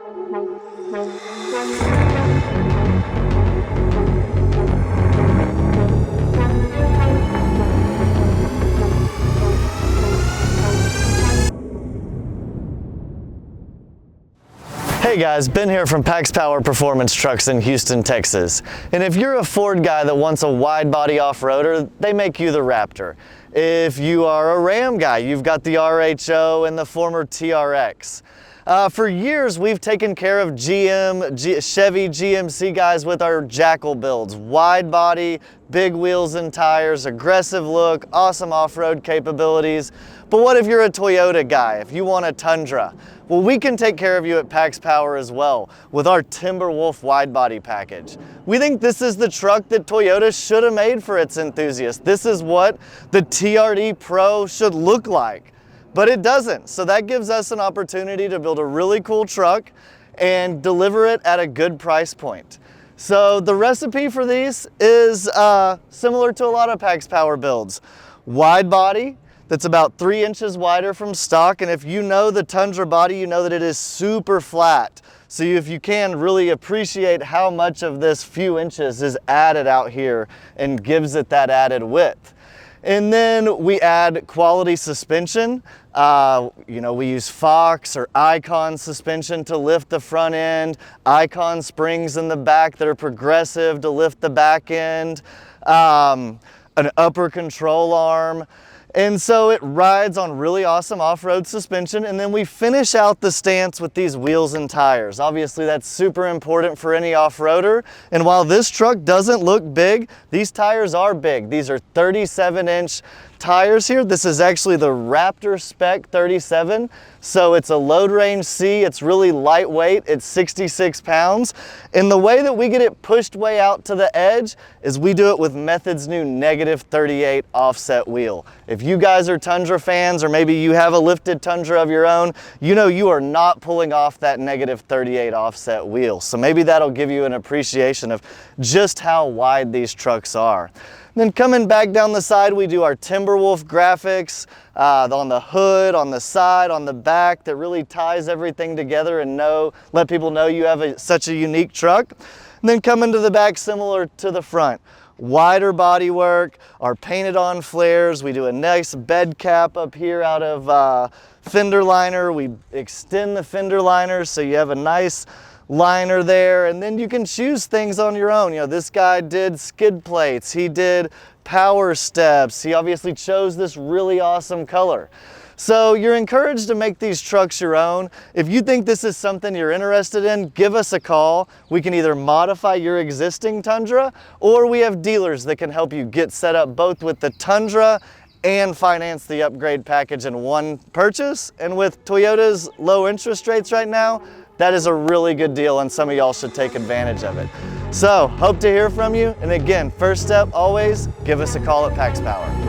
Hey guys, Ben here from PaxPower Performance Trucks in Houston, Texas. And if you're a Ford guy that wants a wide body off-roader, they make you the Raptor. If you are a Ram guy, you've got the RHO and the former TRX. For years, we've taken care of Chevy, GMC guys with our Jackal builds. Wide body, big wheels and tires, aggressive look, awesome off-road capabilities. But what if you're a Toyota guy, if you want a Tundra? Well, we can take care of you at PaxPower as well with our Timberwolf Widebody package. We think this is the truck that Toyota should have made for its enthusiasts. This is what the TRD Pro should look like, but it doesn't. So that gives us an opportunity to build a really cool truck and deliver it at a good price point. So the recipe for these is similar to a lot of PaxPower builds. Wide body, that's about 3 inches wider from stock, and if you know the Tundra body, you know that it is super flat. So if you can really appreciate how much of this few inches is added out here and gives it that added width. And then we add quality suspension. We use Fox or Icon suspension to lift the front end, Icon springs in the back that are progressive to lift the back end, an upper control arm. And so it rides on really awesome off-road suspension, and then we finish out the stance with these wheels and tires. Obviously that's super important for any off-roader, and while this truck doesn't look big, these tires are big. These are 37-inch tires here. This is actually the Raptor Spec 37, so it's a load range C. It's really lightweight. It's 66 pounds, and the way that we get it pushed way out to the edge is we do it with Method's new -38 offset wheel. If you guys are Tundra fans, or maybe you have a lifted Tundra of your own, you know you are not pulling off that -38 offset wheel. So maybe that'll give you an appreciation of just how wide these trucks are. Then coming back down the side, we do our Timberwolf graphics on the hood, on the side, on the back, that really ties everything together and let people know you have such a unique truck. And then coming to the back, similar to the front. Wider bodywork, our painted on flares. We do a nice bed cap up here out of fender liner. We extend the fender liner so you have a nice liner there, and then you can choose things on your own. You know, this guy did skid plates, he did power steps, he obviously chose this really awesome color. So you're encouraged to make these trucks your own. If you think this is something you're interested in, give us a call. We can either modify your existing Tundra, or we have dealers that can help you get set up both with the Tundra and finance the upgrade package in one purchase. And with Toyota's low interest rates right now, that is a really good deal, and some of y'all should take advantage of it. So, hope to hear from you. And again, first step, always give us a call at PaxPower.